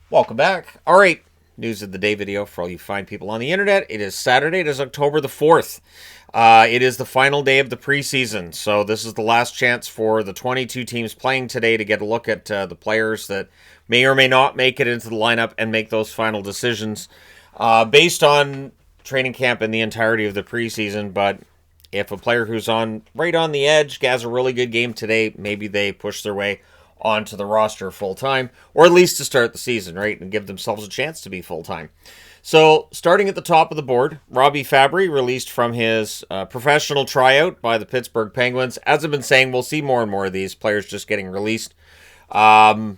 Welcome back. All right, news of the day video for all you fine people on the internet. It is Saturday. It is October the 4th. It is the final day of the preseason, so this is the last chance for the 22 teams playing today to get a look at the players that may or may not make it into the lineup and make those final decisions based on training camp and the entirety of the preseason. But if a player who's right on the edge has a really good game today, maybe they push their way onto the roster full time, or at least to start the season, right, and give themselves a chance to be full time. So, starting at the top of the board, Robbie Fabry released from his professional tryout by the Pittsburgh Penguins. As I've been saying, we'll see more and more of these players just getting released. I'm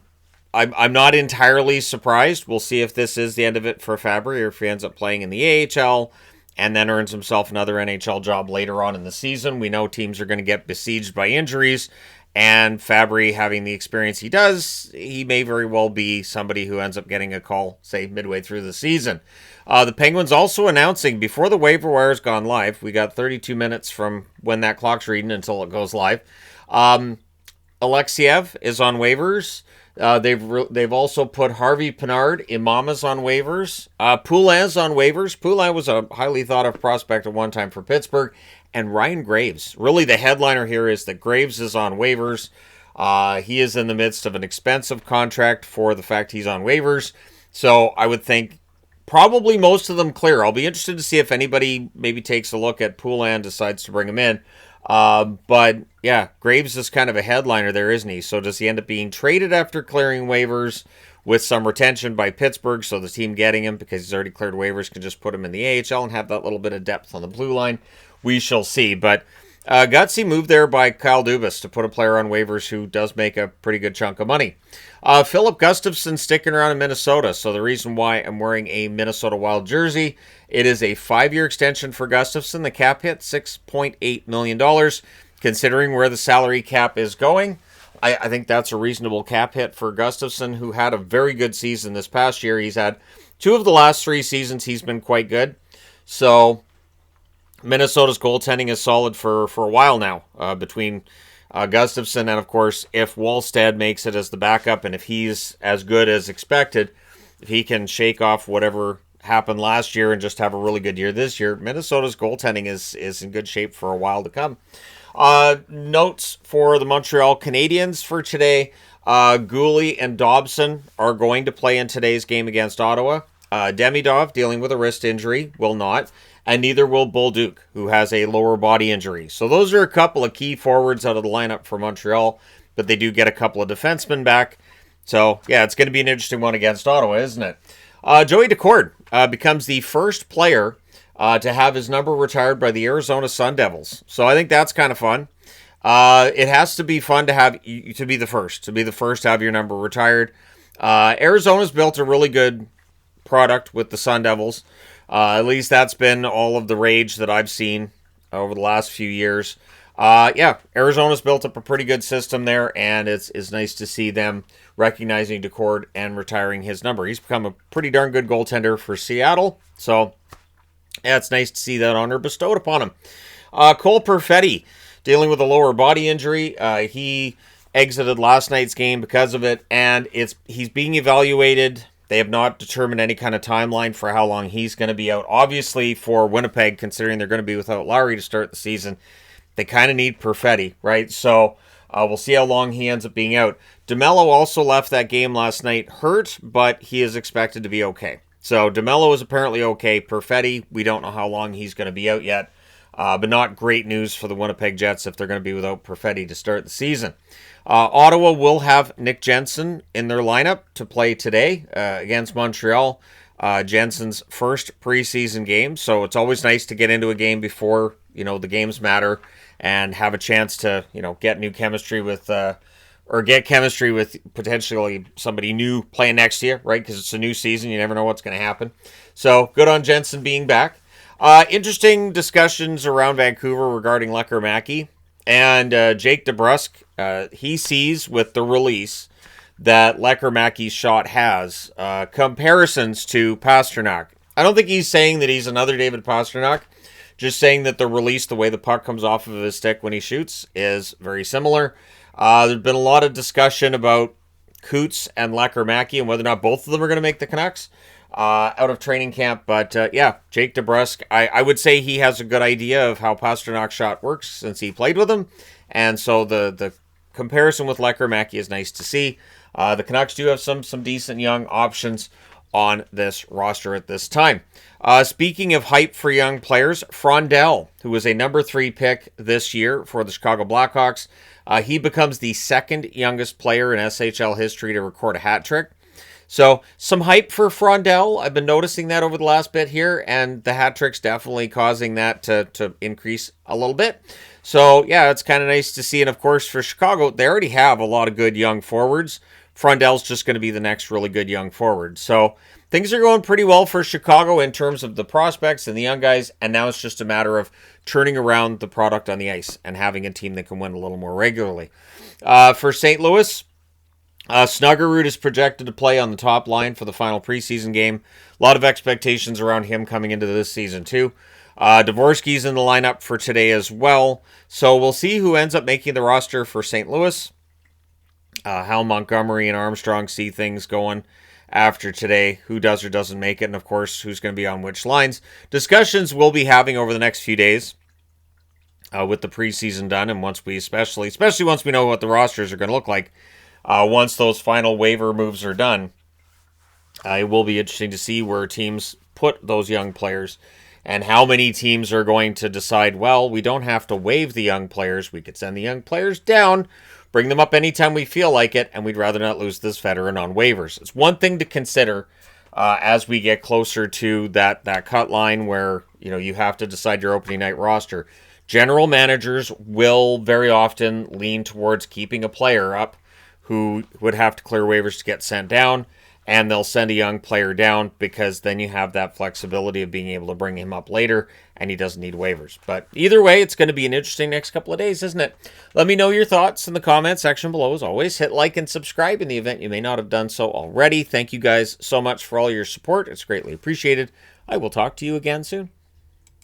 not entirely surprised. We'll see if this is the end of it for Fabry or if he ends up playing in the AHL and then earns himself another NHL job later on in the season. We know teams are going to get besieged by injuries, and Fabry, having the experience he does, he may very well be somebody who ends up getting a call, say, midway through the season. The Penguins also announcing, before the waiver wire's gone live, we got 32 minutes from when that clock's reading until it goes live. Alexiev is on waivers. They've also put Harvey Pinard, Imama's on waivers. Poulin's on waivers. Poulin was a highly thought of prospect at one time for Pittsburgh. And Ryan Graves. Really, the headliner here is that Graves is on waivers. He is in the midst of an expensive contract for the fact he's on waivers. So I would think probably most of them clear. I'll be interested to see if anybody maybe takes a look at Poulin and decides to bring him in. But yeah, Graves is kind of a headliner there, isn't he? So does he end up being traded after clearing waivers with some retention by Pittsburgh? So the team getting him because he's already cleared waivers can just put him in the AHL and have that little bit of depth on the blue line. We shall see. But gutsy move there by Kyle Dubas to put a player on waivers who does make a pretty good chunk of money. Philip Gustavsson sticking around in Minnesota. So the reason why I'm wearing a Minnesota Wild jersey, it is a 5-year extension for Gustavsson. The cap hit $6.8 million. Considering where the salary cap is going, I think that's a reasonable cap hit for Gustavsson, who had a very good season this past year. He's had 2 of the last 3 seasons he's been quite good. So Minnesota's goaltending is solid for a while now, between Gustavsson and, of course, if Wallstead makes it as the backup and if he's as good as expected, if he can shake off whatever happened last year and just have a really good year this year, Minnesota's goaltending is in good shape for a while to come. Notes for the Montreal Canadiens for today. Goalie and Dobson are going to play in today's game against Ottawa. Demidov, dealing with a wrist injury, will not. And neither will Bolduc, who has a lower body injury. So those are a couple of key forwards out of the lineup for Montreal, but they do get a couple of defensemen back. So, yeah, it's going to be an interesting one against Ottawa, isn't it? Joey Daccord becomes the first player to have his number retired by the Arizona Sun Devils. So I think that's kind of fun. It has to be fun to be the first to have your number retired. Arizona's built a really good product with the Sun Devils. At least that's been all of the rage that I've seen over the last few years. Arizona's built up a pretty good system there, and it's nice to see them recognizing Daccord and retiring his number. He's become a pretty darn good goaltender for Seattle, so yeah, it's nice to see that honor bestowed upon him. Cole Perfetti, dealing with a lower body injury. He exited last night's game because of it, and he's being evaluated. They have not determined any kind of timeline for how long he's going to be out. Obviously, for Winnipeg, considering they're going to be without Lowry to start the season, they kind of need Perfetti, right? So we'll see how long he ends up being out. DeMello also left that game last night hurt, but he is expected to be okay. So DeMello is apparently okay. Perfetti, we don't know how long he's going to be out yet. But not great news for the Winnipeg Jets if they're going to be without Perfetti to start the season. Ottawa will have Nick Jensen in their lineup to play today against Montreal. Jensen's first preseason game, so it's always nice to get into a game before the games matter and have a chance to get new chemistry with or get chemistry with potentially somebody new playing next to you, right? Because it's a new season, you never know what's going to happen. So good on Jensen being back. Interesting discussions around Vancouver regarding Lecker-Mackey. And Jake DeBrusk, he sees with the release that Lecker-Mackey's shot has comparisons to Pastrnak. I don't think he's saying that he's another David Pastrnak. Just saying that the release, the way the puck comes off of his stick when he shoots, is very similar. There's been a lot of discussion about Coots and Lecker-Mackey, and whether or not both of them are going to make the Canucks out of training camp. But yeah, Jake DeBrusk, I would say he has a good idea of how Pasternak's shot works since he played with him. And so the comparison with Lecker-Mackey is nice to see. The Canucks do have some decent young options on this roster at this time. Speaking of hype for young players, Frondell, who was a number 3 pick this year for the Chicago Blackhawks, he becomes the second youngest player in SHL history to record a hat trick. So some hype for Frondell. I've been noticing that over the last bit here, and the hat trick's definitely causing that to increase a little bit. So yeah, it's kind of nice to see. And of course, for Chicago, they already have a lot of good young forwards. Frondell's just going to be the next really good young forward. So things are going pretty well for Chicago in terms of the prospects and the young guys, and now it's just a matter of turning around the product on the ice and having a team that can win a little more regularly. For St. Louis, Snuggerud is projected to play on the top line for the final preseason game. A lot of expectations around him coming into this season too. Dvorsky's in the lineup for today as well. So we'll see who ends up making the roster for St. Louis. How Montgomery and Armstrong see things going after today, who does or doesn't make it, and of course, who's going to be on which lines. Discussions we'll be having over the next few days with the preseason done, and once we especially once we know what the rosters are going to look like, once those final waiver moves are done, it will be interesting to see where teams put those young players and how many teams are going to decide, well, we don't have to waive the young players. We could send the young players down, bring them up anytime we feel like it, and we'd rather not lose this veteran on waivers. It's one thing to consider as we get closer to that cut line where you have to decide your opening night roster. General managers will very often lean towards keeping a player up who would have to clear waivers to get sent down, and they'll send a young player down because then you have that flexibility of being able to bring him up later, and he doesn't need waivers. But either way, it's going to be an interesting next couple of days, isn't it? Let me know your thoughts in the comment section below. As always, hit like and subscribe in the event you may not have done so already. Thank you guys so much for all your support. It's greatly appreciated. I will talk to you again soon.